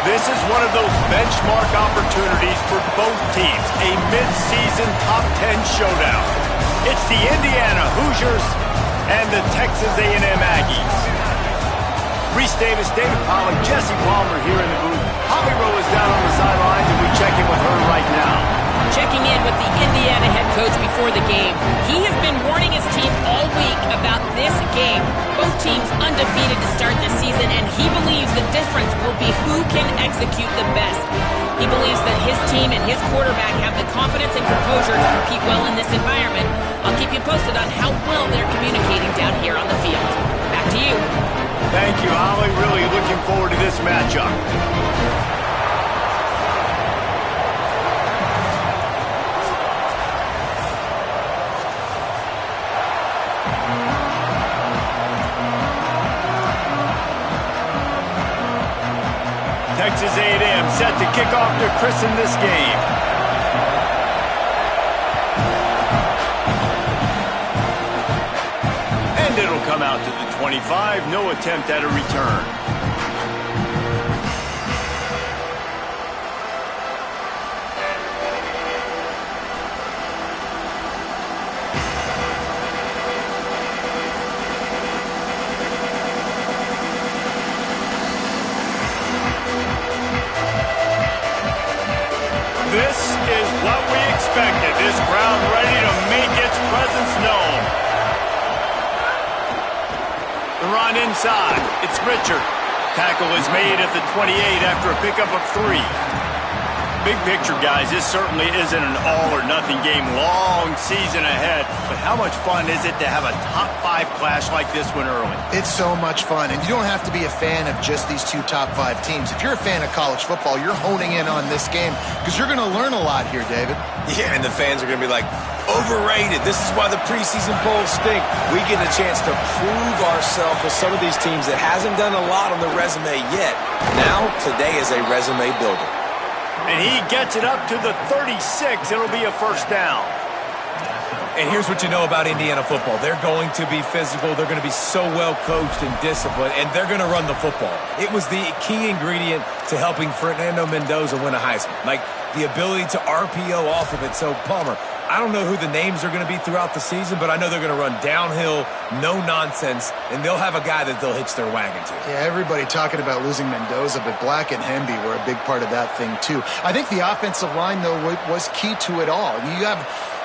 This is one of those benchmark opportunities for both teams, a mid-season top 10 showdown. It's the Indiana Hoosiers and the Texas A&M Aggies. Reese Davis, David Pollack, Jesse Palmer here in the booth. Holly Rowe is down on the sidelines, and we check in with her right now. Checking in with the Indiana head coach before the game. He has been warning his team all week about this game. Both teams undefeated to start this season, and he believes the difference will be who can execute the best. He believes that his team and his quarterback have the confidence and composure to compete well in this environment. I'll keep you posted on how well they're communicating down here on the field. Back to you. Thank you, Holly. Really looking forward to this matchup. Texas A&M set to kick off to christen this game. And it'll come out to the 25. No attempt at a return. This is what we expected. This crowd ready to make its presence known. The run inside. It's Richard. Tackle is made at the 28 after a pickup of 3. Big picture, guys, this certainly isn't an all-or-nothing game. Long season ahead. But how much fun is it to have a top-5 clash like this one early? It's so much fun, and you don't have to be a fan of just these 2 top-5 teams. If you're a fan of college football, you're honing in on this game because you're going to learn a lot here, David. Yeah, and the fans are going to be like, overrated. This is why the preseason polls stink. We get a chance to prove ourselves with some of these teams that hasn't done a lot on the resume yet. Now, today is a resume builder. And he gets it up to the 36. It'll be a first down. And here's what you know about Indiana football. They're going to be physical. They're going to be so well coached and disciplined, and they're going to run the football. It was the key ingredient to helping Fernando Mendoza win a Heisman. Like the ability to RPO off of it. So, Palmer, I don't know who the names are going to be throughout the season, but I know they're going to run downhill, no nonsense, and they'll have a guy that they'll hitch their wagon to. Yeah, everybody talking about losing Mendoza, but Black and Hemby were a big part of that thing, too. I think the offensive line, though, was key to it all.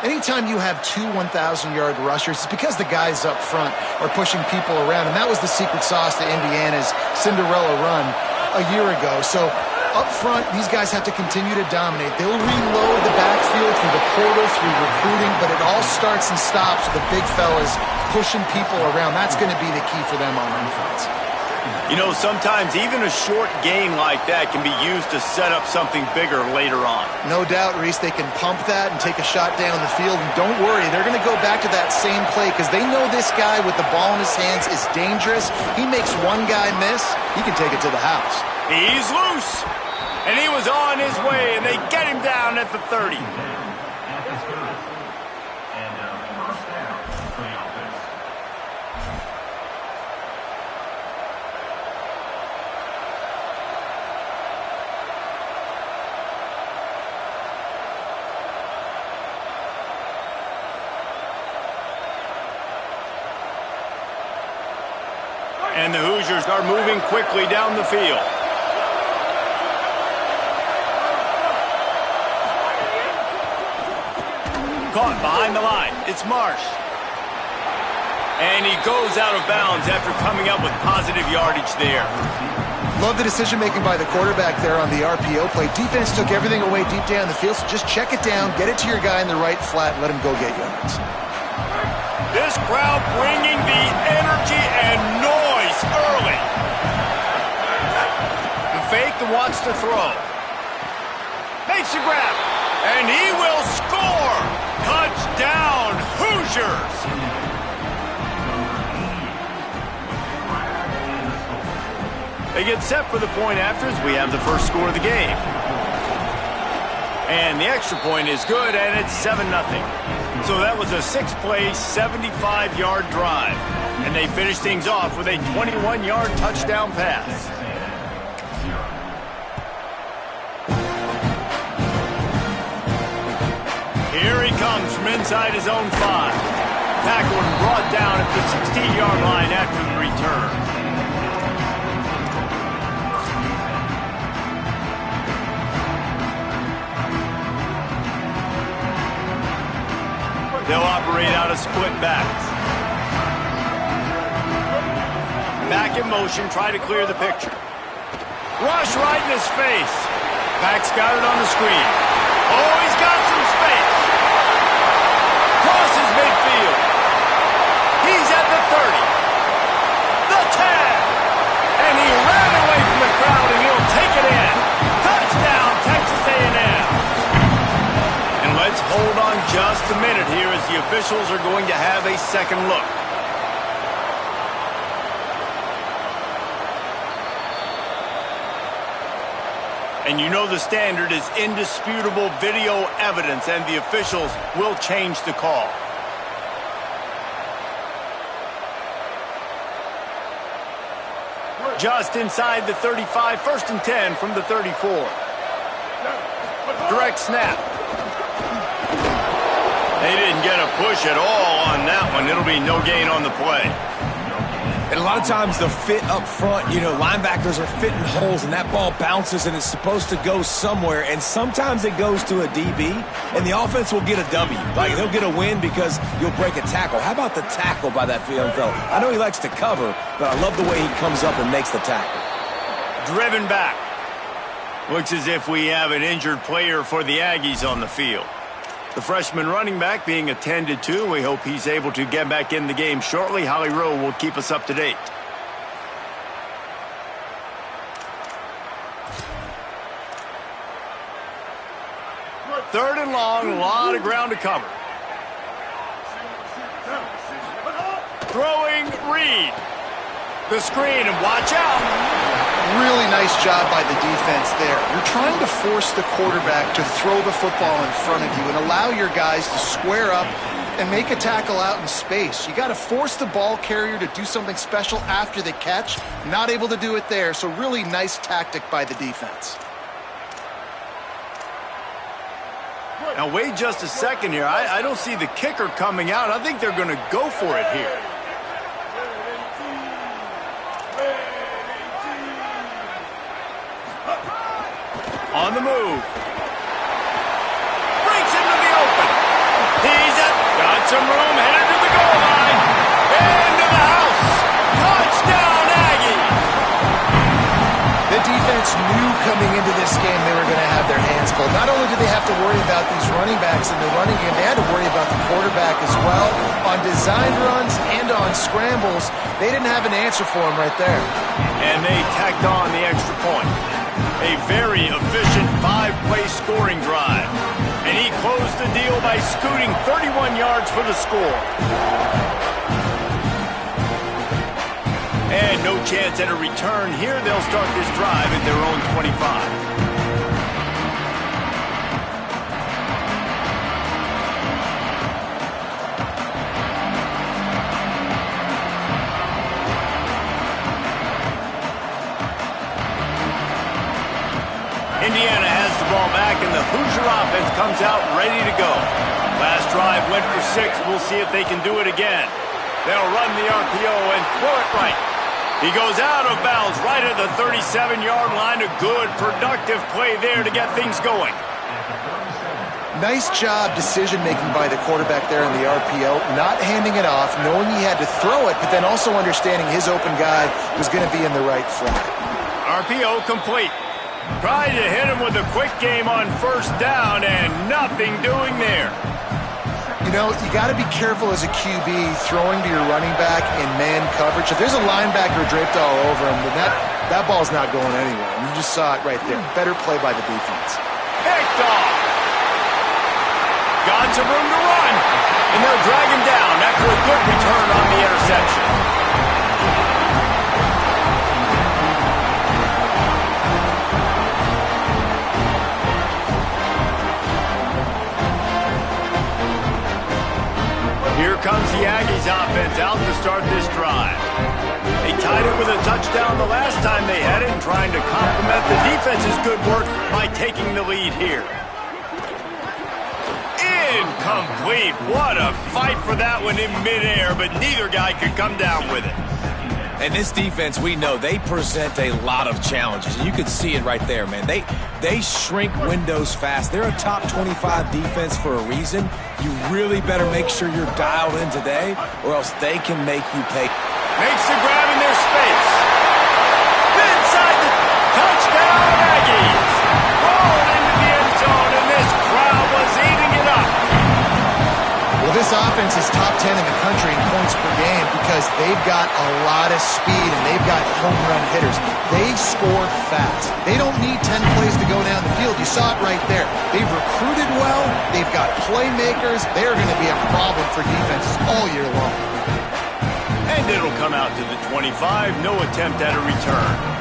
Anytime you have 2 1,000-yard rushers, it's because the guys up front are pushing people around, and that was the secret sauce to Indiana's Cinderella run a year ago. So up front, these guys have to continue to dominate. They'll reload the backfield through the portal, through recruiting, but it all starts and stops with the big fellas pushing people around. That's going to be the key for them on offense. You know, sometimes even a short game like that can be used to set up something bigger later on. No doubt, Reese, they can pump that and take a shot down the field. And don't worry, they're going to go back to that same play because they know this guy with the ball in his hands is dangerous. He makes one guy miss, he can take it to the house. He's loose. And he was on his way, and they get him down at the 30. And the Hoosiers are moving quickly down the field. Caught behind the line. It's Marsh. And he goes out of bounds after coming up with positive yardage there. Love the decision-making by the quarterback there on the RPO play. Defense took everything away deep down the field, so just check it down, get it to your guy in the right flat, and let him go get yards. This crowd bringing the energy and noise early. The fake and wants to throw. Makes the grab. And he will score. Touchdown, Hoosiers. They get set for the point afters. We have the first score of the game. And the extra point is good, and it's 7-0. So that was a 6-play, 75-yard drive. And they finish things off with a 21-yard touchdown pass. from inside his own 5. Tackled and brought down at the 16-yard line after the return. They'll operate out of split backs. Back in motion, try to clear the picture. Rush right in his face. Back's got it on the screen. Oh, he's got some space. Crosses midfield. He's at the 30. The 10. And he ran away from the crowd, and he'll take it in. Touchdown, Texas A&M. And let's hold on just a minute here as the officials are going to have a second look. And you know the standard is indisputable video evidence, and the officials will change the call. Just inside the 35, 1st and 10 from the 34. Direct snap. They didn't get a push at all on that one. It'll be no gain on the play. And a lot of times the fit up front, you know, linebackers are fitting holes and that ball bounces and it's supposed to go somewhere, and sometimes it goes to a DB and the offense will get a W. Like, they'll get a win because you'll break a tackle. How about the tackle by that young fella? I know he likes to cover, but I love the way he comes up and makes the tackle. Driven back. Looks as if we have an injured player for the Aggies on the field. The freshman running back being attended to. We hope he's able to get back in the game shortly. Holly Rowe will keep us up to date. Third and long, a lot of ground to cover. Throwing Reed. The screen, and watch out. Really nice job by the defense there. You're trying to force the quarterback to throw the football in front of you and allow your guys to square up and make a tackle out in space. You got to force the ball carrier to do something special after the catch. Not able to do it there, so really nice tactic by the defense. Now wait just a second here. I don't see the kicker coming out. I think they're going to go for it here. On the move. Breaks into the open. He's got some room, headed to the goal line. Into the house. Touchdown, Aggies. The defense knew coming into this game they were going to have their hands full. Not only did they have to worry about these running backs in the running game, they had to worry about the quarterback as well. On design runs and on scrambles, they didn't have an answer for him right there. And they tacked on the extra point. A very efficient 5-play scoring drive. And he closed the deal by scooting 31 yards for the score. And no chance at a return here. They'll start this drive at their own 25. Indiana has the ball back, and the Hoosier offense comes out ready to go. Last drive went for 6. We'll see if they can do it again. They'll run the RPO and throw it right. He goes out of bounds right at the 37-yard line. A good, productive play there to get things going. Nice job decision-making by the quarterback there in the RPO, not handing it off, knowing he had to throw it, but then also understanding his open guy was going to be in the right flat. RPO complete. Tried to hit him with a quick game on first down, and nothing doing there. You know, you got to be careful as a QB throwing to your running back in man coverage. If there's a linebacker draped all over him, then that ball's not going anywhere. And you just saw it right there. Better play by the defense. Picked off. Got some room to run, and they'll drag him down after a good return on the interception. Here comes the Aggies offense out to start this drive. They tied it with a touchdown the last time they had it, and trying to complement the defense's good work by taking the lead here. Incomplete. What a fight for that one in midair, but neither guy could come down with it. And this defense, we know, they present a lot of challenges. And you can see it right there, man. They shrink windows fast. They're a top 25 defense for a reason. You really better make sure you're dialed in today, or else they can make you pay. Makes the grab in their space. Inside the touchdown, Aggies. Rolled into the end zone, and this crowd was eating it up. Well, this offense is top 10 in the country in points per game because they've got a lot of speed and they've got home run hitters. They score fast. They don't need 10 plays to go down the field. You saw it right there. They've recruited well. They've got playmakers. They're going to be a problem for defenses all year long. And it'll come out to the 25. No attempt at a return.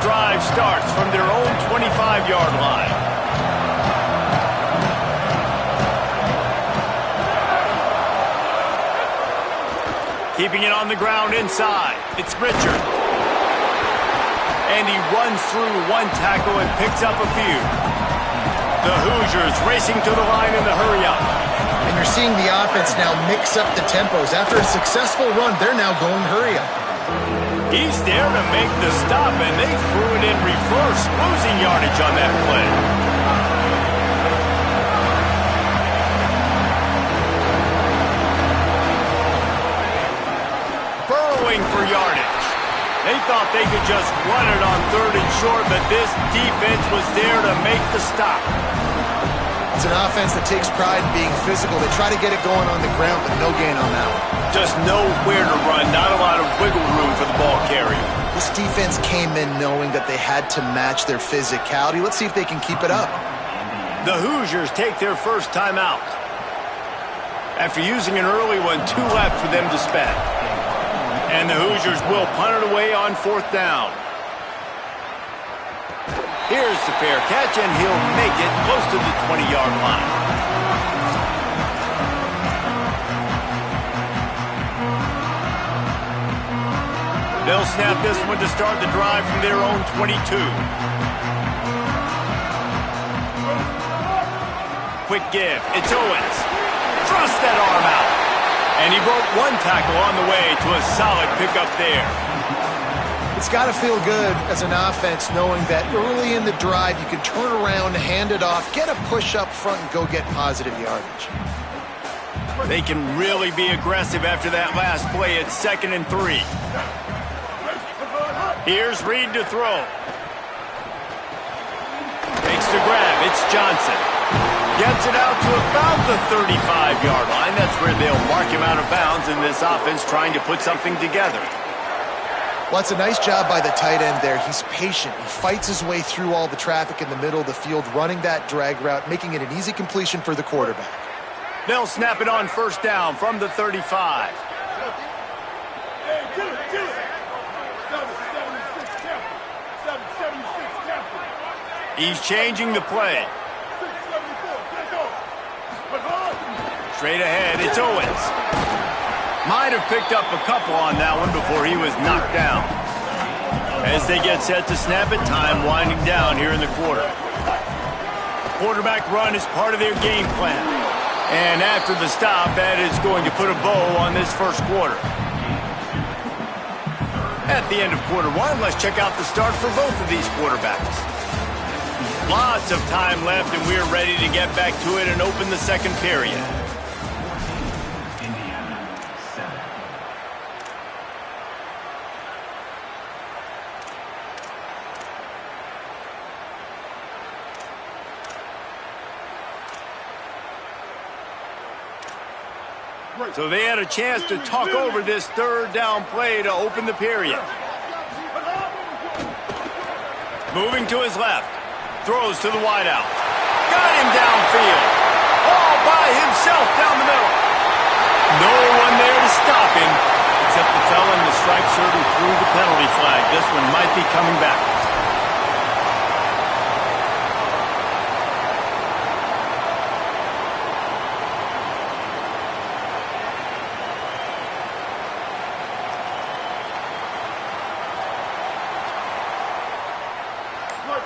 Drive starts from their own 25-yard line. Keeping it on the ground inside. It's Richard. And he runs through one tackle and picks up a few. The Hoosiers racing to the line in the hurry-up. And you're seeing the offense now mix up the tempos. After a successful run, they're now going hurry-up. He's there to make the stop, and they threw it in reverse, losing yardage on that play. Burrowing for yardage. They thought they could just run it on 3rd and short, but this defense was there to make the stop. It's an offense that takes pride in being physical. They try to get it going on the ground, but no gain on that one. Just nowhere to run, not a lot of wiggle room for the ball carrier. This defense came in knowing that they had to match their physicality. Let's see if they can keep it up. The Hoosiers take their first time out. After using an early one, 2 left for them to spend. And the Hoosiers will punt it away on 4th down. Here's the fair catch, and he'll make it close to the 20-yard line. They'll snap this one to start the drive from their own 22. Quick give. It's Owens. Thrust that arm out. And he broke one tackle on the way to a solid pickup there. It's got to feel good as an offense knowing that early in the drive you can turn around, hand it off, get a push up front, and go get positive yardage. They can really be aggressive after that last play at 2nd and 3. Here's Reed to throw. Makes the grab. It's Johnson. Gets it out to about the 35-yard line. That's where they'll mark him out of bounds in this offense trying to put something together. Well, it's a nice job by the tight end there. He's patient. He fights his way through all the traffic in the middle of the field, running that drag route, making it an easy completion for the quarterback. They'll snap it on 1st down from the 35. He's changing the play. Straight ahead, it's Owens. Might have picked up a couple on that one before he was knocked down. As they get set to snap it, time winding down here in the quarter. Quarterback run is part of their game plan. And after the stop, that is going to put a bow on this first quarter. At the end of quarter 1, let's check out the start for both of these quarterbacks. Lots of time left, and we're ready to get back to it and open the second period. So they had a chance to talk over this 3rd down play to open the period. Moving to his left. Throws to the wideout. Got him downfield. All by himself down the middle. No one there to stop him, except the fella in the striped shirt who threw the penalty flag. This one might be coming back.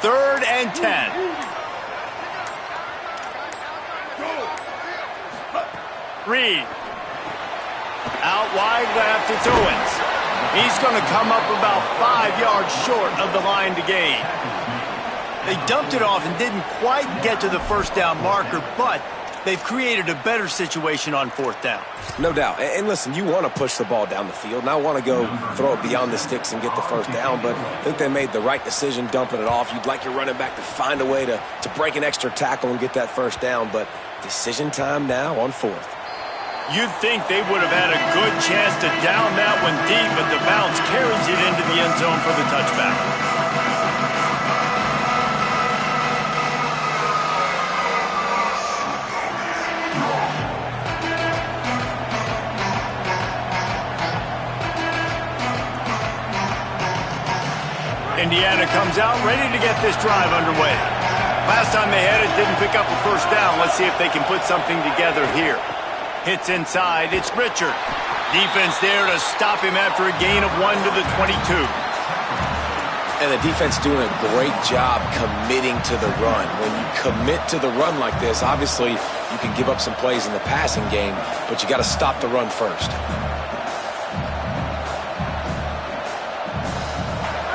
3rd and 10. Reed. Out wide left, it's Owens. He's going to come up about 5 yards short of the line to gain. They dumped it off and didn't quite get to the first down marker, but they've created a better situation on 4th down. No doubt. And listen, you want to push the ball down the field, and I want to go throw it beyond the sticks and get the first down, but I think they made the right decision dumping it off. You'd like your running back to find a way to break an extra tackle and get that first down, but decision time now on 4th. You'd think they would have had a good chance to down that one deep, but the bounce carries it into the end zone for the touchback. Indiana comes out ready to get this drive underway. Last time they had it, didn't pick up a first down. Let's see if they can put something together here. Hits inside, it's Richard. Defense there to stop him after a gain of 1 to the 22. And the defense doing a great job committing to the run. When you commit to the run like this, obviously you can give up some plays in the passing game, but you got to stop the run first.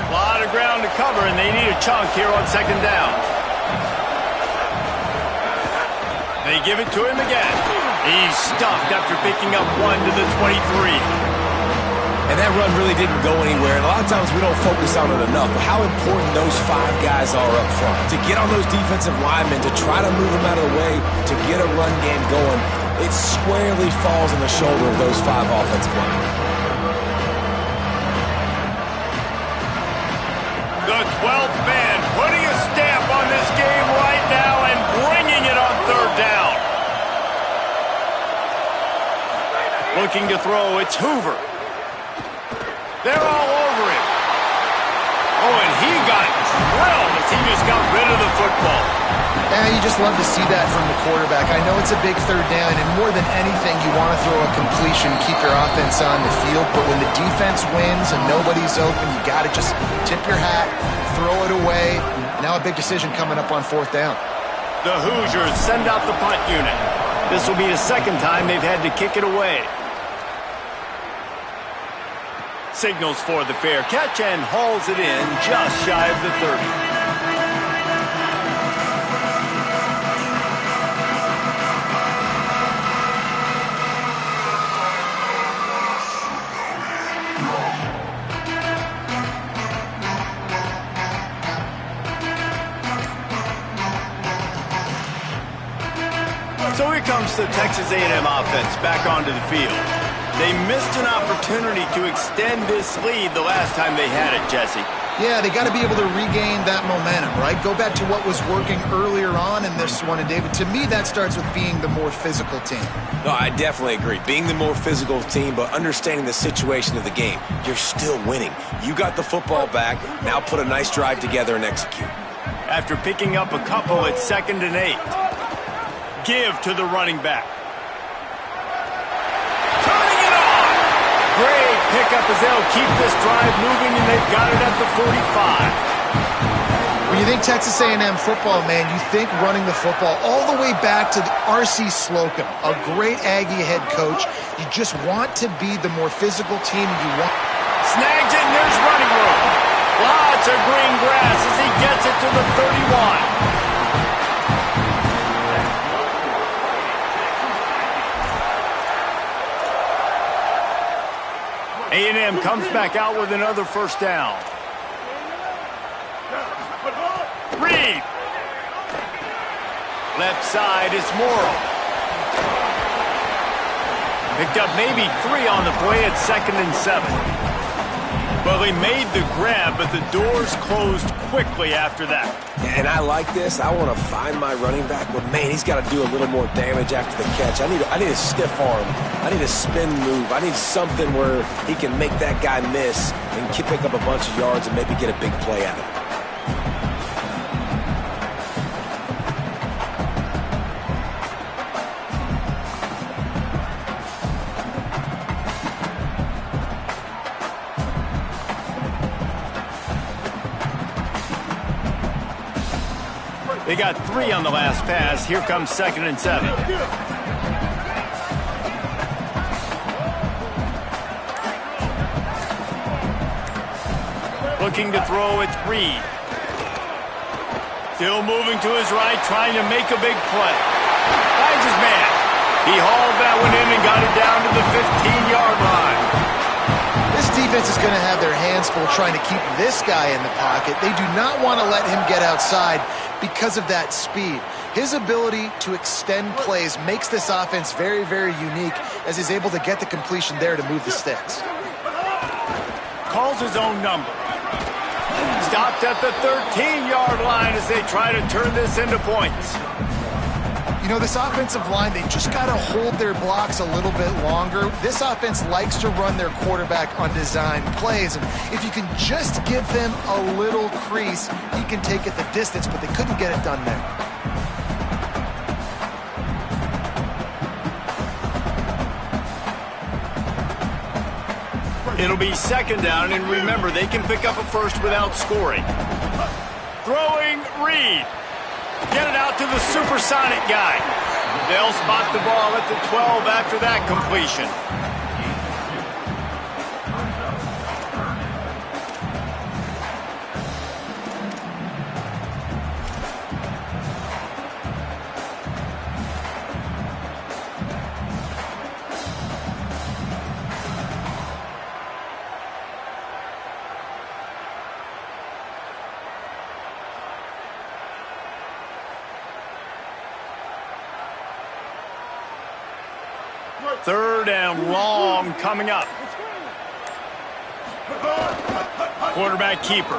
A lot of ground to cover, and they need a chunk here on 2nd down. They give it to him again. He's stuffed after picking up 1 to the 23. And that run really didn't go anywhere. And a lot of times we don't focus on it enough. But how important those 5 guys are up front. To get on those defensive linemen, to try to move them out of the way, to get a run game going, it squarely falls on the shoulder of those 5 offensive linemen. The 12th man putting a stamp on this game right now and bringing it on 3rd down. Looking to throw, it's Hoover. They're all over him. Oh, and he got drilled as he just got rid of the football. Yeah, you just love to see that from the quarterback. I know it's a big 3rd down, and more than anything, you want to throw a completion, keep your offense on the field, but when the defense wins and nobody's open, you got to just tip your hat, throw it away. Now a big decision coming up on 4th down. The Hoosiers send out the punt unit. This will be the 2nd time they've had to kick it away. Signals for the fair catch and hauls it in just shy of the 30. So here comes the Texas A&M offense back onto the field. They missed an opportunity to extend this lead the last time they had it, Jesse. Yeah, they got to be able to regain that momentum, right? Go back to what was working earlier on in this one. And, David, to me, that starts with being the more physical team. No, I definitely agree. Being the more physical team, but understanding the situation of the game. You're still winning. You got the football back. Now put a nice drive together and execute. After picking up a couple, it's 2nd and 8. Give to the running back. Turning it on! Great pickup as they'll keep this drive moving, and they've got it at the 45. When you think Texas A&M football, man, you think running the football all the way back to R.C. Slocum, a great Aggie head coach. You just want to be the more physical team. You want. Snags it, and there's running room. Lots of green grass as he gets it to the 31. A&M comes back out with another first down. Reed. Left side, it's Morrow. Picked up maybe 3 on the play at 2nd and 7. Well, they made the grab, but the doors closed quickly after that. And I like this. I want to find my running back, but man, he's got to do a little more damage after the catch. I need a stiff arm. I need a spin move. I need something where he can make that guy miss and pick up a bunch of yards and maybe get a big play out of it. They got 3 on the last pass. Here comes 2nd and 7. Looking to throw, it's Reed. Still moving to his right, trying to make a big play. Finds his man. He hauled that one in and got it down to the 15-yard line. This defense is going to have their hands full trying to keep this guy in the pocket. They do not want to let him get outside because of that speed. His ability to extend plays makes this offense very, very unique as he's able to get the completion there to move the sticks. Calls his own number. Stopped at the 13-yard line as they try to turn this into points. You know, this offensive line, they just got to hold their blocks a little bit longer. This offense likes to run their quarterback on design plays. And if you can just give them a little crease, he can take it the distance, but they couldn't get it done there. It'll be 2nd down, and remember, they can pick up a first without scoring. Throwing Reed. Get it out to the supersonic guy. They'll spot the ball at the 12 after that completion. Third and long coming up. Quarterback keeper.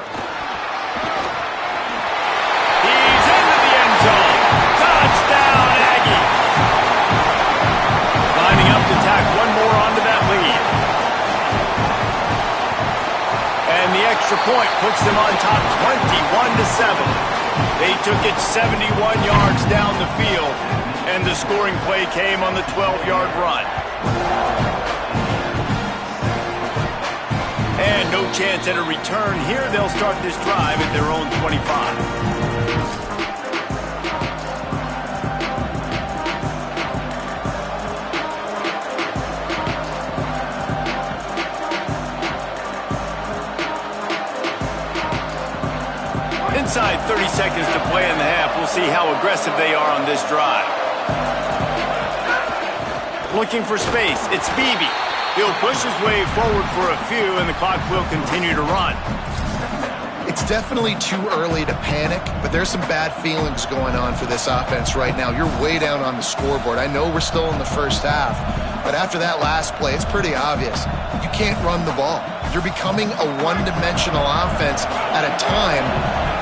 He's into the end zone. Touchdown, Aggie. Lining up to tack one more onto that lead. And the extra point puts them on top 21-7. They took it 71 yards down the field. And the scoring play came on the 12-yard run. And no chance at a return here. They'll start this drive at their own 25. Inside 30 seconds to play in the half. We'll see how aggressive they are on this drive. Looking for space, it's Beebe. He'll push his way forward for a few, and the clock will continue to run. It's definitely too early to panic, but there's some bad feelings going on for this offense right now. You're way down on the scoreboard. I know we're still in the first half, but after that last play, it's pretty obvious. You can't run the ball. You're becoming a one-dimensional offense at a time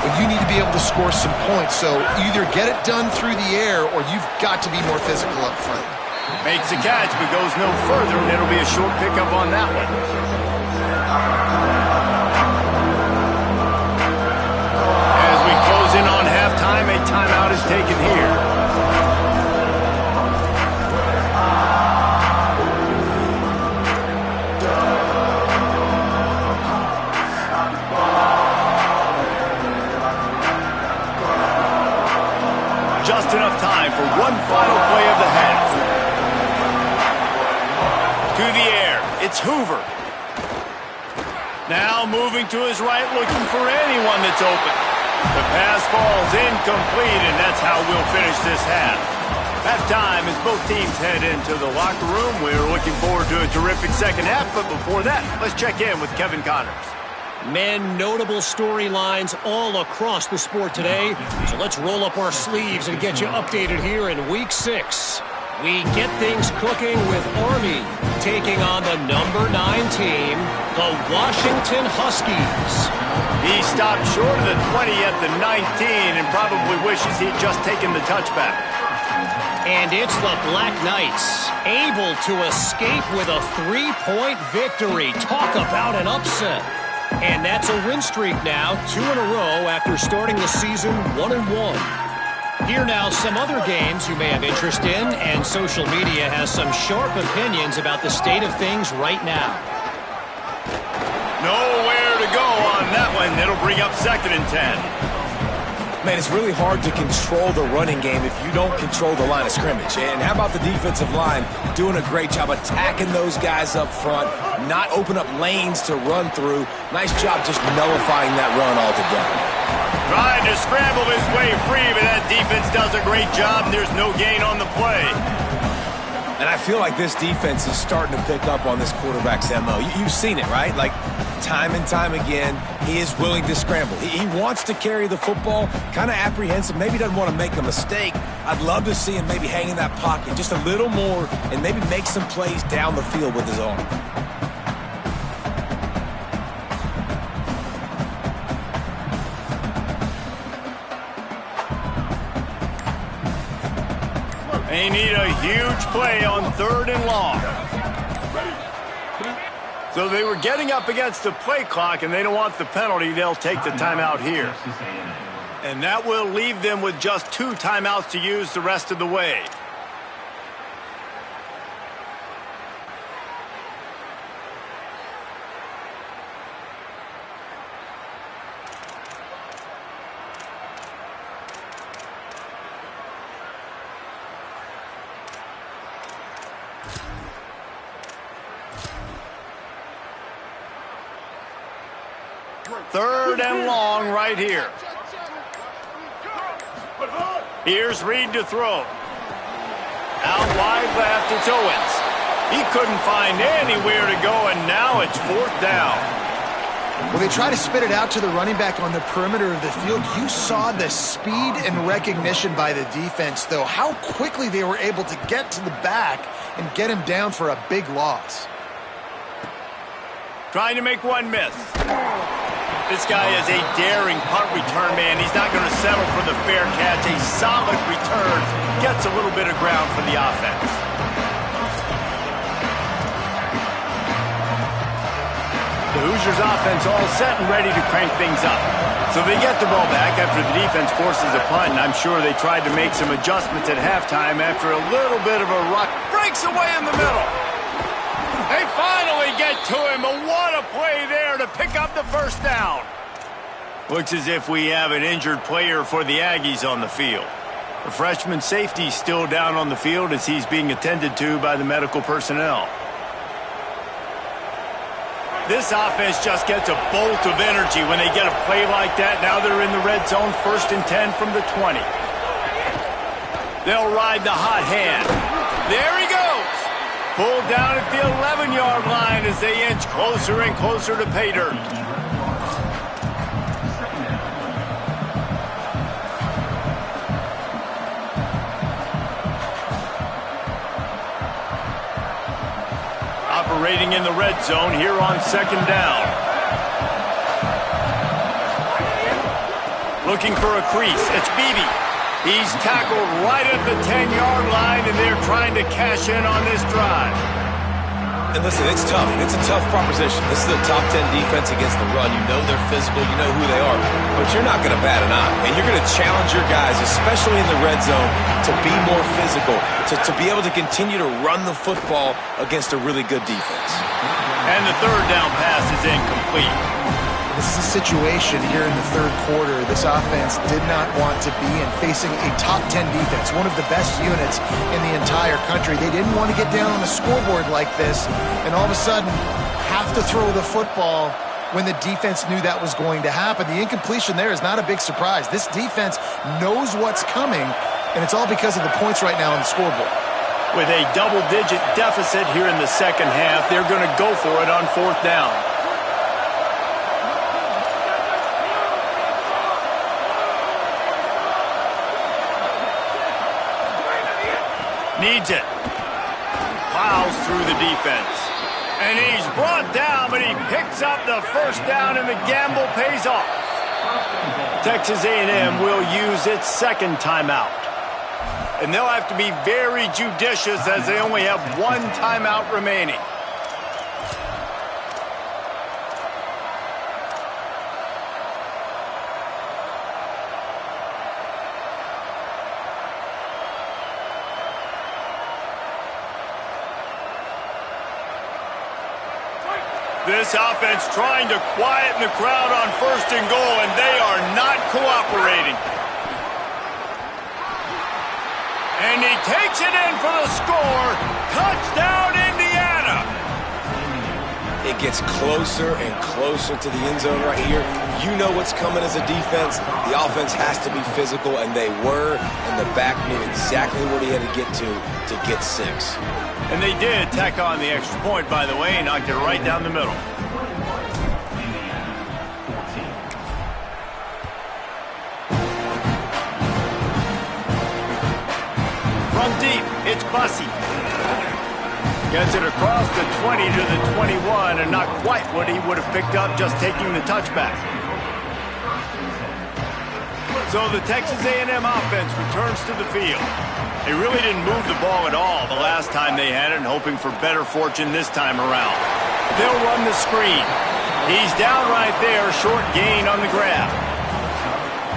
when you need to be able to score some points. So either get it done through the air or you've got to be more physical up front. Makes a catch, but goes no further, and it'll be a short pickup on that one. As we close in on halftime, a timeout is taken here. Just enough time for one final play of the half. To the air, it's Hoover. Now moving to his right, looking for anyone that's open. The pass falls incomplete, and that's how we'll finish this half. Halftime as both teams head into the locker room. We're looking forward to a terrific second half, but before that, let's check in with Kevin Connors. Men, notable storylines all across the sport today. So let's roll up our sleeves and get you updated here in Week 6. We get things cooking with Army taking on the number 9 team, the Washington Huskies. He stopped short of the 20 at the 19 and probably wishes he'd just taken the touchback. And it's the Black Knights, able to escape with a 3-point victory. Talk about an upset. And that's a win streak now, 2 in a row after starting the season 1-1. Here now some other games you may have interest in, and social media has some sharp opinions about the state of things right now. Nowhere to go on that one. It'll bring up 2nd and 10. Man, it's really hard to control the running game if you don't control the line of scrimmage. And how about the defensive line doing a great job attacking those guys up front, not open up lanes to run through. Nice job just nullifying that run altogether. Trying to scramble his way free, but that defense does a great job, and there's no gain on the play. And I feel like this defense is starting to pick up on this quarterback's MO. You've seen it, right? Like, time and time again, he is willing to scramble. He wants to carry the football, kind of apprehensive, maybe doesn't want to make a mistake. I'd love to see him maybe hang in that pocket just a little more and maybe make some plays down the field with his arm. They need a huge play on 3rd and long. So they were getting up against the play clock, and they don't want the penalty. They'll take the timeout here. And that will leave them with just 2 timeouts to use the rest of the way. Third and long right here. Here's Reed to throw. Out wide left, it's Owens. He couldn't find anywhere to go, and now it's 4th down. Well, they try to spit it out to the running back on the perimeter of the field. You saw the speed and recognition by the defense, though. How quickly they were able to get to the back and get him down for a big loss. Trying to make one miss. This guy is a daring punt return man. He's not going to settle for the fair catch. A solid return gets a little bit of ground for the offense. The Hoosiers offense all set and ready to crank things up. So they get the ball back after the defense forces a punt, and I'm sure they tried to make some adjustments at halftime after a little bit of a ruck. Breaks away in the middle. They finally get to him, but what a play there to pick up the 1st down. Looks as if we have an injured player for the Aggies on the field. The freshman safety still down on the field as he's being attended to by the medical personnel. This offense just gets a bolt of energy when they get a play like that. Now they're in the red zone, 1st and 10 from the 20. They'll ride the hot hand. There he goes. Pulled down at the 11-yard line as they inch closer and closer to pay dirt. Operating in the red zone here on 2nd down. Looking for a crease. It's Beebe. He's tackled right at the 10-yard line, and they're trying to cash in on this drive. And listen, it's tough. It's a tough proposition. This is a top 10 defense against the run. You know they're physical. You know who they are. But you're not going to bat an eye. And you're going to challenge your guys, especially in the red zone, to be more physical, to be able to continue to run the football against a really good defense. And the 3rd down pass is incomplete. This is a situation here in the 3rd quarter this offense did not want to be in, facing a top 10 defense, one of the best units in the entire country. They didn't want to get down on the scoreboard like this and all of a sudden have to throw the football when the defense knew that was going to happen. The incompletion there is not a big surprise. This defense knows what's coming, and it's all because of the points right now on the scoreboard. With a double-digit deficit here in the 2nd half, they're going to go for it on 4th down. Needs it. Plows through the defense. And he's brought down, but he picks up the 1st down, and the gamble pays off. Texas A&M will use its 2nd timeout. And they'll have to be very judicious as they only have 1 timeout remaining. This offense trying to quieten the crowd on 1st and goal, and they are not cooperating. he takes it in for the score. Touchdown, Indiana. It gets closer and closer to the end zone right here. You know what's coming as a defense. The offense has to be physical, and they were, and the back knew exactly what he had to get 6. And they did tack on the extra point, by the way, and knocked it right down the middle. From deep, it's Bussey. Gets it across the 20 to the 21, and not quite what he would have picked up just taking the touchback. So the Texas A&M offense returns to the field. They really didn't move the ball at all the last time they had it, and hoping for better fortune this time around. They'll run the screen. He's down right there, short gain on the grab.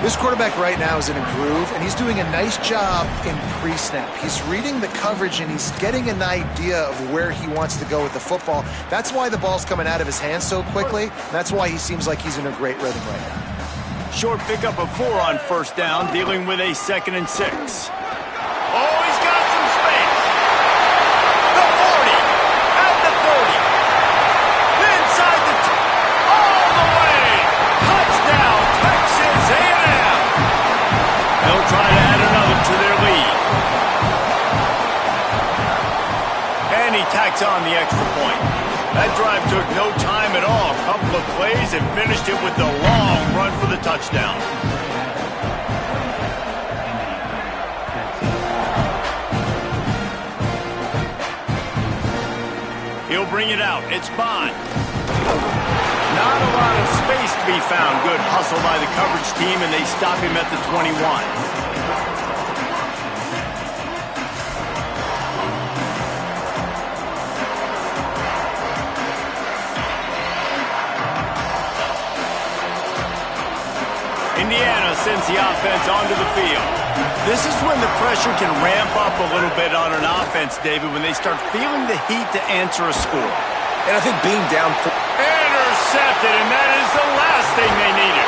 This quarterback right now is in a groove, and he's doing a nice job in pre-snap. He's reading the coverage, and he's getting an idea of where he wants to go with the football. That's why the ball's coming out of his hands so quickly. That's why he seems like he's in a great rhythm right now. Short pickup of 4 on first down, dealing with a 2nd and 6. Oh, he's got some space. The 40, at the 30. Inside the all the way. Touchdown, Texas A&M. They'll try to add another to their lead. And he tacks on the extra point. That drive took no time at all. A couple of plays and finished it with the long run for the touchdown. He'll bring it out. It's Bond. Not a lot of space to be found. Good hustle by the coverage team, and they stop him at the 21. Indiana sends the offense onto the field. This is when the pressure can ramp up a little bit on an offense, David, when they start feeling the heat to answer a score. And I think being down 4... Intercepted, and that is the last thing they needed.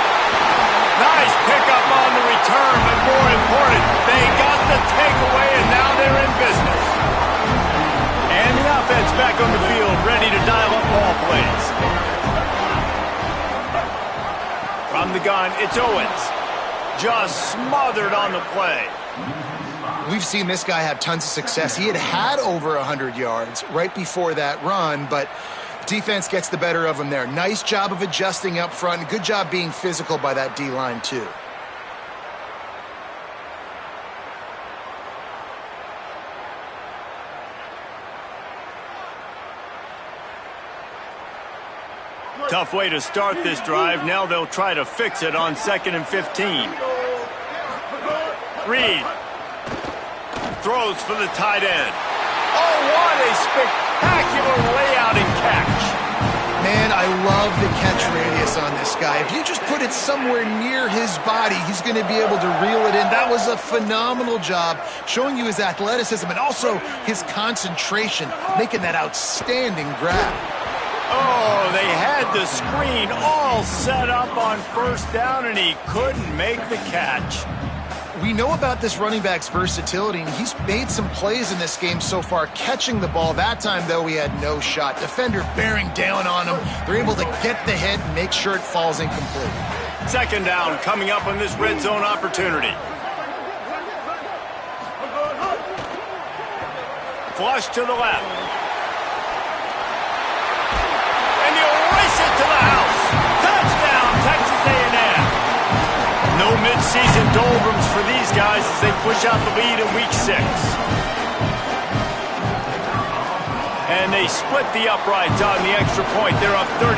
Nice pickup on the return, but more important, they got the takeaway, and now they're in business. And the offense back on the field, ready to dial up ball plays. From the gun, it's Owens. Just smothered on the play. We've seen this guy have tons of success. He had over 100 yards right before that run, but defense gets the better of him there. Nice job of adjusting up front. Good job being physical by that D-line, too. Tough way to start this drive. Now they'll try to fix it on 2nd and 15. Reed throws for the tight end. Oh, what a spectacular layout and catch. Man, I love the catch radius on this guy. If you just put it somewhere near his body, he's going to be able to reel it in. That was a phenomenal job, showing you his athleticism and also his concentration, making that outstanding grab. Oh, they had the screen all set up on first down, and he couldn't make the catch. We know about this running back's versatility, and he's made some plays in this game so far, catching the ball. That time, though, he had no shot. Defender bearing down on him. They're able to get the hit and make sure it falls incomplete. 2nd down coming up on this red zone opportunity. Flush to the left. And he'll race it to the house. Touchdown, Texas A&M. No mid-season doldrums for these guys as they push out the lead in Week 6. And they split the uprights on the extra point. They're up 35-14.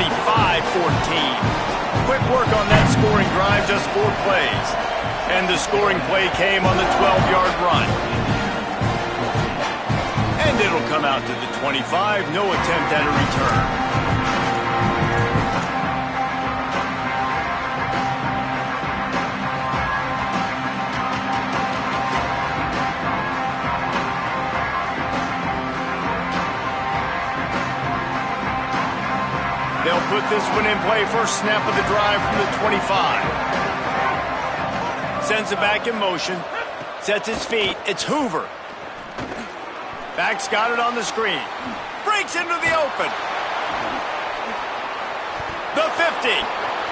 Quick work on that scoring drive, just 4 plays. And the scoring play came on the 12-yard run. And it'll come out to the 25. No attempt at a return. They'll put this one in play. First snap of the drive from the 25. Sends it back in motion. Sets his feet. It's Hoover. Back's got it on the screen. Breaks into the open. The 50.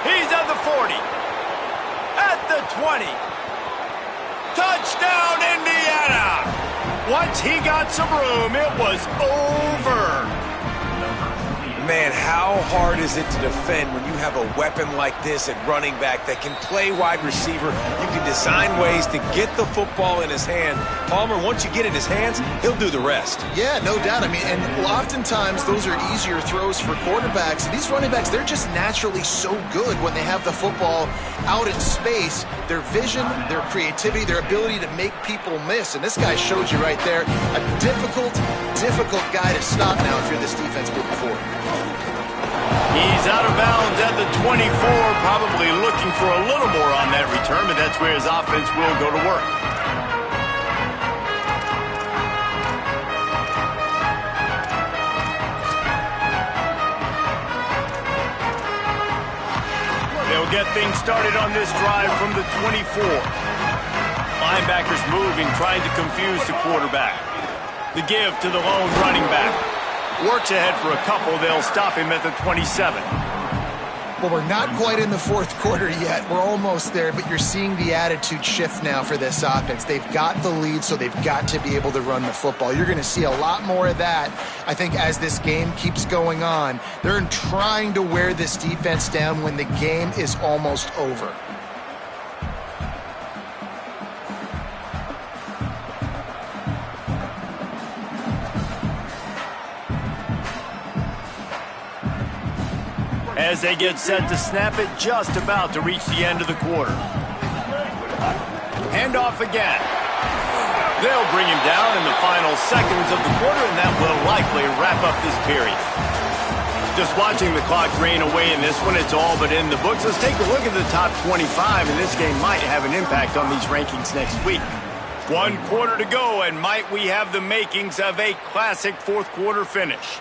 He's at the 40. At the 20. Touchdown, Indiana! Once he got some room, it was over. Man, how hard is it to defend when you have a weapon like this at running back that can play wide receiver? You can design ways to get the football in his hand. Palmer, once you get it in his hands, he'll do the rest. Yeah, no doubt. I mean, and oftentimes those are easier throws for quarterbacks. These running backs, they're just naturally so good when they have the football out in space. Their vision, their creativity, their ability to make people miss. And this guy showed you right there, a difficult guy to stop now if you're this defense moving forward. He's out of bounds at the 24, probably looking for a little more on that return, but that's where his offense will go to work. They'll get things started on this drive from the 24. Linebackers moving, trying to confuse the quarterback. The give to the lone running back. Works ahead for a couple. They'll stop him at the 27. Well, we're not quite in the fourth quarter yet. We're almost there, but you're seeing the attitude shift now for this offense. They've got the lead, so they've got to be able to run the football. You're going to see a lot more of that, I think, as this game keeps going on. They're trying to wear this defense down when the game is almost over. As they get set to snap it, just about to reach the end of the quarter. Handoff again. They'll bring him down in the final seconds of the quarter, and that will likely wrap up this period. Just watching the clock drain away in this one, it's all but in the books. Let's take a look at the top 25, and this game might have an impact on these rankings next week. 1 quarter to go, and might we have the makings of a classic fourth quarter finish.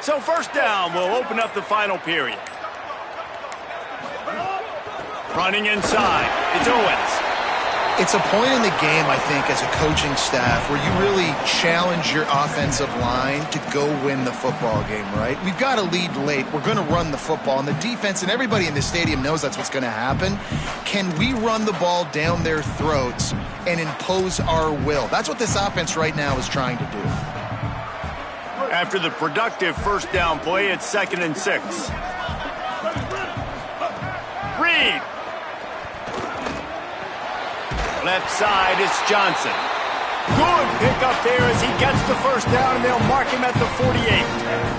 So first down will open up the final period. Running inside, it's Owens. It's a point in the game, I think, as a coaching staff where you really challenge your offensive line to go win the football game, right? We've got to lead late. We're going to run the football. And the defense and everybody in the stadium knows that's what's going to happen. Can we run the ball down their throats and impose our will? That's what this offense right now is trying to do. After the productive first down play, it's 2nd and 6. Reed. Left side, it's Johnson. Good pick up there as he gets the first down, and they'll mark him at the 48.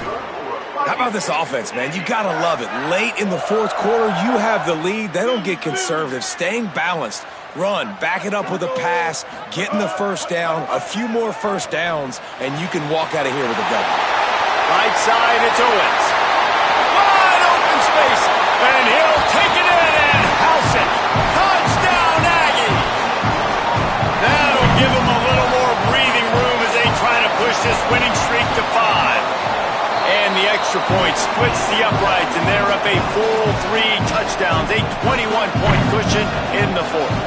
How about this offense, man? You got to love it. Late in the fourth quarter, you have the lead. They don't get conservative. Staying balanced. Run, back it up with a pass, getting the first down, a few more first downs, and you can walk out of here with a W. Right side, it's Owens. Wide open space, and he'll take it in and house it. Touchdown, Aggie. That'll give him a little more breathing room as they try to push this winning streak to 5. And the extra point splits the uprights, and they're up a full 3 touchdowns, a 21-point cushion in the fourth.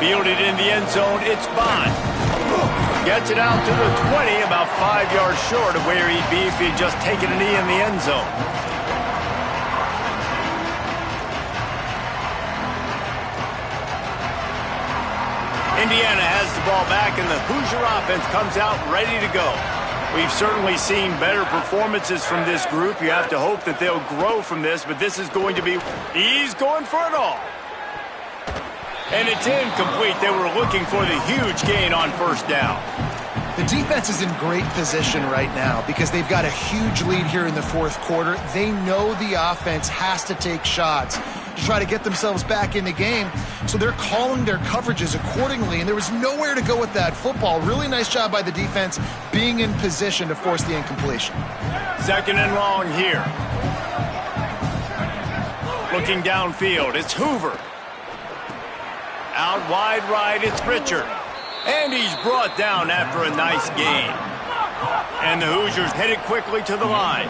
Fielded in the end zone, it's Bond. Gets it out to the 20, about 5 yards short of where he'd be if he'd just taken a knee in the end zone. Indiana has the ball back, and the Hoosier offense comes out ready to go. We've certainly seen better performances from this group. You have to hope that they'll grow from this, but this is going to be... He's going for it all. And it's incomplete. They were looking for the huge gain on first down. The defense is in great position right now because they've got a huge lead here in the fourth quarter. They know the offense has to take shots to try to get themselves back in the game. So they're calling their coverages accordingly, and there was nowhere to go with that football. Really nice job by the defense being in position to force the incompletion. 2nd and long here. Looking downfield, it's Hoover. Out wide right, it's Richard. And he's brought down after a nice gain. And the Hoosiers headed quickly to the line.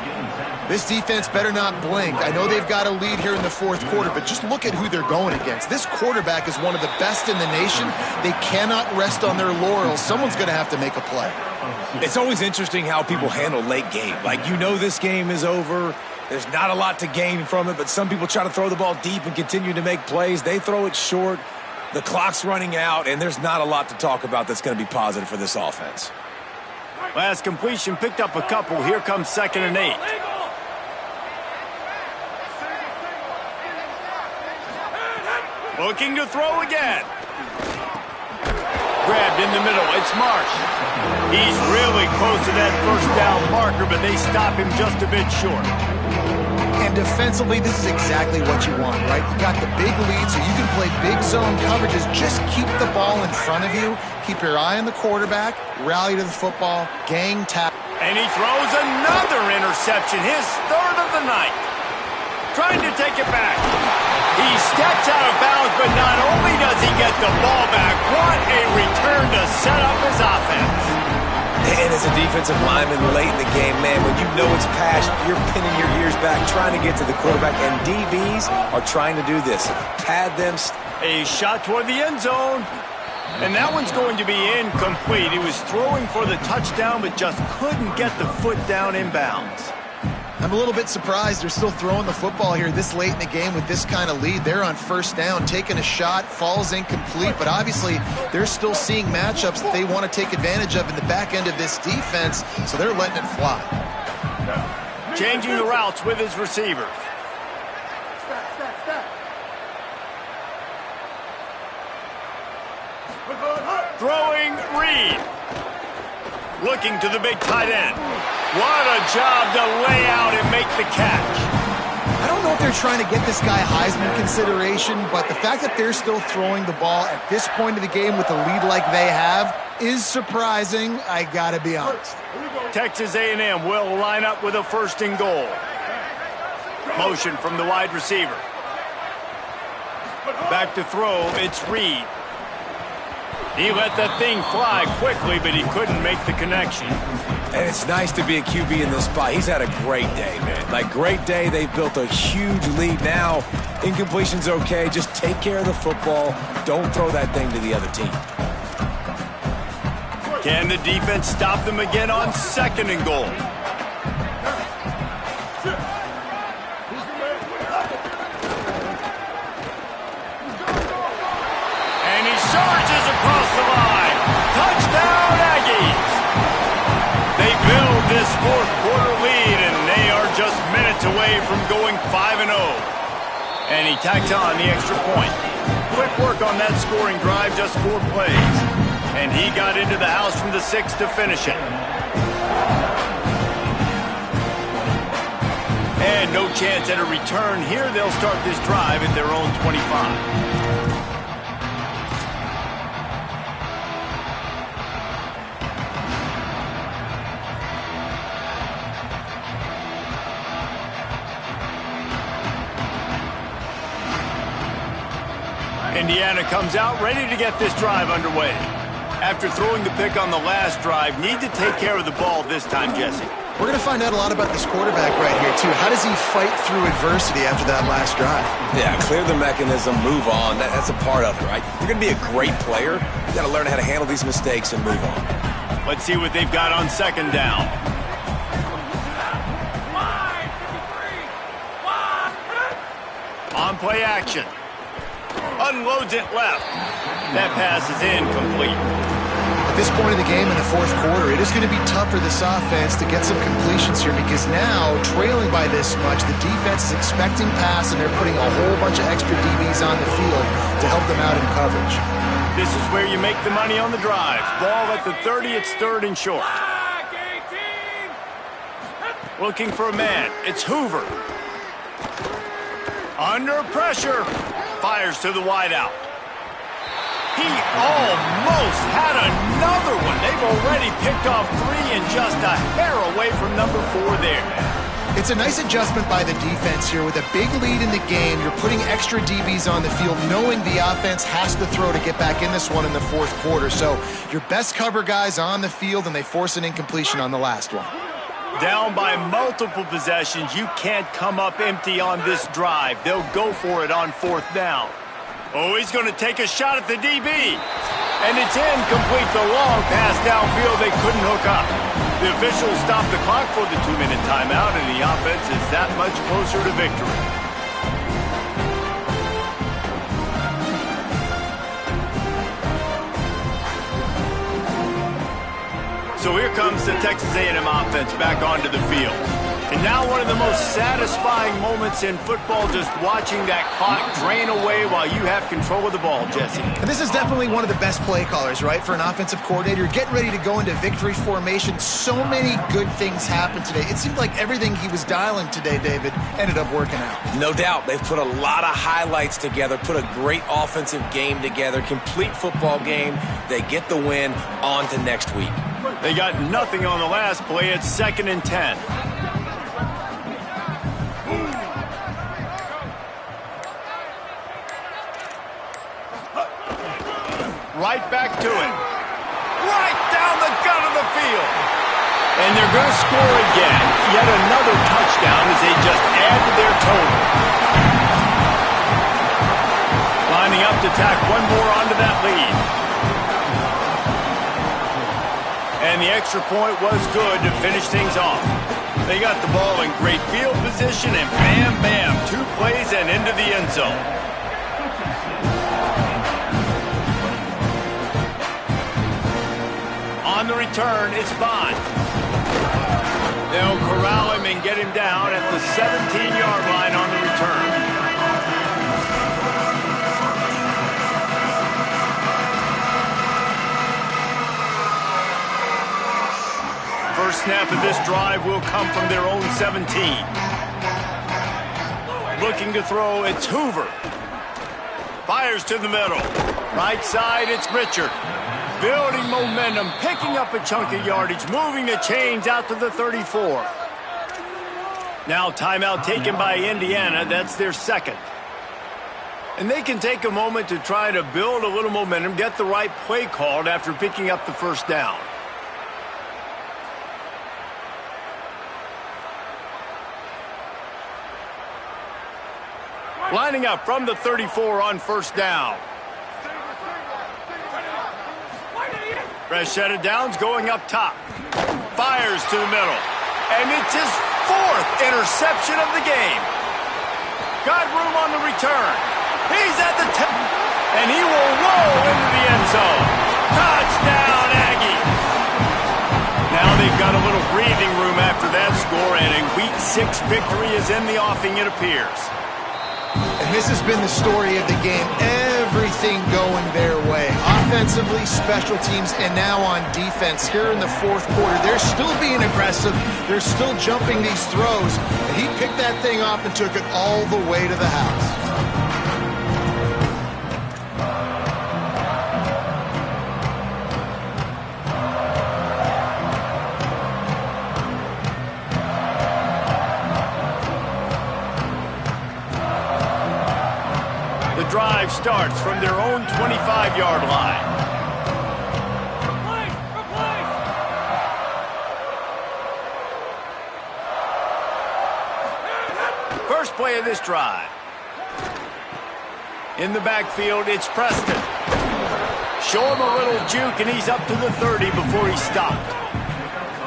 This defense better not blink. I know they've got a lead here in the fourth quarter, but just look at who they're going against. This quarterback is one of the best in the nation. They cannot rest on their laurels. Someone's going to have to make a play. It's always interesting how people handle late game. Like, you know this game is over. There's not a lot to gain from it, but some people try to throw the ball deep and continue to make plays. They throw it short. The clock's running out, and there's not a lot to talk about that's going to be positive for this offense. Last completion picked up a couple. Here comes 2nd and 8. Looking to throw again. Grabbed in the middle. It's Marsh. He's really close to that first down marker, but they stop him just a bit short. And defensively, this is exactly what you want, right? You got the big lead, so you can play big zone coverages. Just keep the ball in front of you. Keep your eye on the quarterback. Rally to the football. Gang tap. And he throws another interception, his 3rd of the night. Trying to take it back. He steps out of bounds, but not only does he get the ball back, what a return to set up his offense. And as a defensive lineman late in the game, man, when you know it's passed, you're pinning your ears back, trying to get to the quarterback, and DBs are trying to do this. Pad them. A shot toward the end zone. And that one's going to be incomplete. He was throwing for the touchdown, but just couldn't get the foot down inbounds. I'm a little bit surprised they're still throwing the football here this late in the game with this kind of lead. They're on 1st down, taking a shot, falls incomplete, but obviously they're still seeing matchups that they want to take advantage of in the back end of this defense, so they're letting it fly. Changing the routes with his receivers. Throwing Reed. Looking to the big tight end. What a job to lay out and make the catch. I don't know if they're trying to get this guy Heisman consideration, but the fact that they're still throwing the ball at this point of the game with a lead like they have is surprising, I gotta be honest. Texas A&M will line up with a 1st and goal. Motion from the wide receiver. Back to throw, it's Reed. He let that thing fly quickly, but he couldn't make the connection. And it's nice to be a QB in this spot. He's had a great day, man. Like, great day. They've built a huge lead now. Incompletion's okay. Just take care of the football. Don't throw that thing to the other team. Can the defense stop them again on 2nd and goal? And he charges across the line. Touchdown, Aggies! They build this 4th quarter lead, and they are just minutes away from going 5-0. And he tacks on the extra point. Quick work on that scoring drive, just 4 plays. And he got into the house from the 6 to finish it. And no chance at a return here. They'll start this drive at their own 25. Indiana comes out ready to get this drive underway. After throwing the pick on the last drive, need to take care of the ball this time, Jesse. We're going to find out a lot about this quarterback right here, too. How does he fight through adversity after that last drive? Yeah, clear the mechanism, move on. That's a part of it, right? If you're going to be a great player, you got to learn how to handle these mistakes and move on. Let's see what they've got on 2nd down. On play action. Unloads it left. That pass is incomplete. At this point of the game in the 4th quarter, it is going to be tough for this offense to get some completions here because now, trailing by this much, the defense is expecting pass and they're putting a whole bunch of extra DBs on the field to help them out in coverage. This is where you make the money on the drive. Ball at the 30, it's 3rd and short. Looking for a man. It's Hoover. Under pressure. Fires to the wideout. He almost had another one. They've already picked off 3 and just a hair away from number 4 there. It's a nice adjustment by the defense here. With a big lead in the game, you're putting extra DBs on the field, knowing the offense has to throw to get back in this one in the fourth quarter. So your best cover guys on the field, and they force an incompletion on the last one. Down by multiple possessions, you can't come up empty on this drive. They'll go for it on fourth down. Oh, he's going to take a shot at the DB. And it's incomplete. The long pass downfield, they couldn't hook up. The officials stopped the clock for the 2-minute timeout, and the offense is that much closer to victory. So here comes the Texas A&M offense back onto the field. And now one of the most satisfying moments in football, just watching that clock drain away while you have control of the ball, Jesse. And this is definitely one of the best play callers, right, for an offensive coordinator. You're getting ready to go into victory formation. So many good things happened today. It seemed like everything he was dialing today, David, ended up working out. No doubt. They've put a lot of highlights together, put a great offensive game together, complete football game. They get the win. On to next week. They got nothing on the last play. It's 2nd and 10. Right back to it. Right down the gut of the field. And they're going to score again. Yet another touchdown as they just add to their total. Lining up to tack one more onto that lead. And the extra point was good to finish things off. They got the ball in great field position, and bam, bam, 2 plays and into the end zone. On the return, it's Bond. They'll corral him and get him down at the 17-yard line on the return. First snap of this drive will come from their own 17. Looking to throw, it's Hoover. Fires to the middle. Right side, it's Richard. Building momentum, picking up a chunk of yardage, moving the chains out to the 34. Now timeout taken by Indiana. That's their second. And they can take a moment to try to build a little momentum, get the right play called after picking up the first down. Lining up from the 34 on first down. Fresh set of downs going up top. Fires to the middle. And it's his 4th interception of the game. Got room on the return. He's at the 10. And he will roll into the end zone. Touchdown, Aggies. Now they've got a little breathing room after that score, and a Week 6 victory is in the offing, it appears. And this has been the story of the game. Everything going their way. Offensively, special teams, and now on defense here in the fourth quarter. They're still being aggressive. They're still jumping these throws. And he picked that thing off and took it all the way to the house. Drive starts from their own 25-yard line. First play of this drive. In the backfield, it's Preston. Show him a little juke, and he's up to the 30 before he stopped.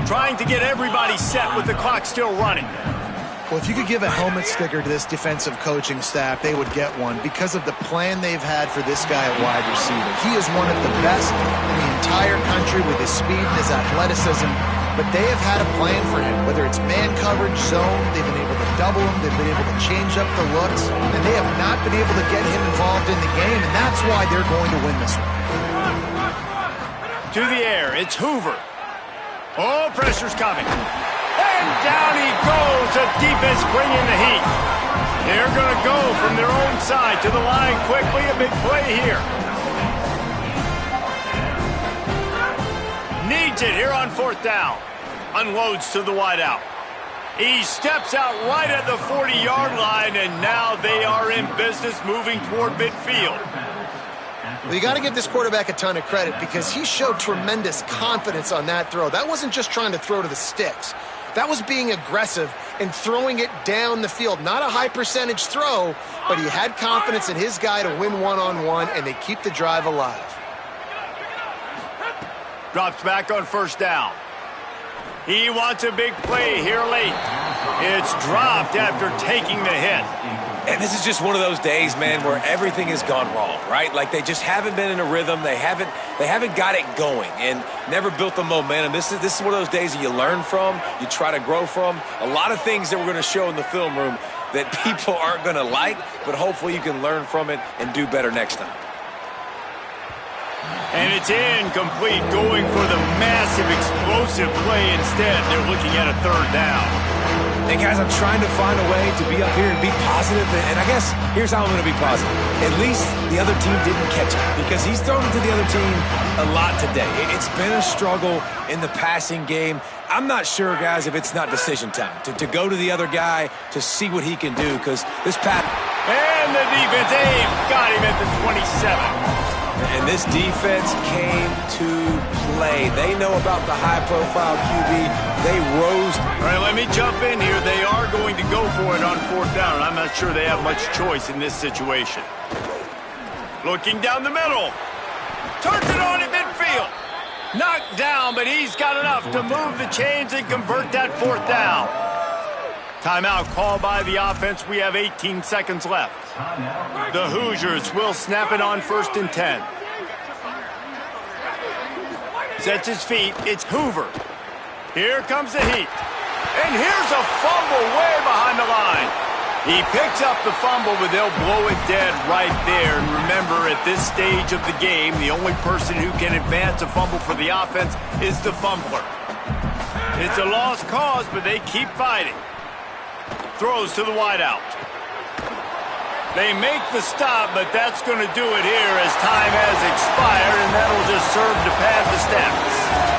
Trying to get everybody set with the clock still running. Well, if you could give a helmet sticker to this defensive coaching staff, they would get one because of the plan they've had for this guy at wide receiver. He is one of the best in the entire country with his speed and his athleticism, but they have had a plan for him, whether it's man coverage, zone, they've been able to double him, they've been able to change up the looks, and they have not been able to get him involved in the game, and that's why they're going to win this one. To the air, it's Hoover. Oh, pressure's coming. And down he goes. The defense bringing the heat. They're going to go from their own side to the line quickly. A big play here. Needs it here on fourth down. Unloads to the wideout. He steps out right at the 40-yard line, and now they are in business moving toward midfield. Well, you got to give this quarterback a ton of credit because he showed tremendous confidence on that throw. That wasn't just trying to throw to the sticks. That was being aggressive and throwing it down the field. Not a high percentage throw, but he had confidence in his guy to win one-on-one, and they keep the drive alive. Drops back on first down. He wants a big play here late. It's dropped after taking the hit. And this is just one of those days, man, where everything has gone wrong, right? Like they just haven't been in a rhythm. They haven't got it going and never built the momentum. This is one of those days that you learn from, you try to grow from. A lot of things that we're going to show in the film room that people aren't going to like, but hopefully you can learn from it and do better next time. And it's incomplete, going for the massive explosive play instead. They're looking at a third down. Hey, guys, I'm trying to find a way to be up here and be positive, and I guess here's how I'm going to be positive. At least the other team didn't catch it because he's thrown it to the other team a lot today. It's been a struggle in the passing game. I'm not sure, guys, if it's not decision time to go to the other guy to see what he can do because this pass. And the defense got him at the 27. And this defense came to play. They know about the high-profile QB. They rose. All right, let me jump in here. They are going to go for it on fourth down, and I'm not sure they have much choice in this situation. Looking down the middle. Turns it on at midfield. Knocked down, but he's got enough to move the chains and convert that fourth down. Timeout called by the offense. We have 18 seconds left. The Hoosiers will snap it on 1st and 10. Sets his feet. It's Hoover. Here comes the heat. And here's a fumble way behind the line. He picks up the fumble, but they'll blow it dead right there. And remember, at this stage of the game, the only person who can advance a fumble for the offense is the fumbler. It's a lost cause, but they keep fighting. Throws to the wideout. They make the stop, but that's going to do it here as time has expired, and that'll just serve to pad the stats.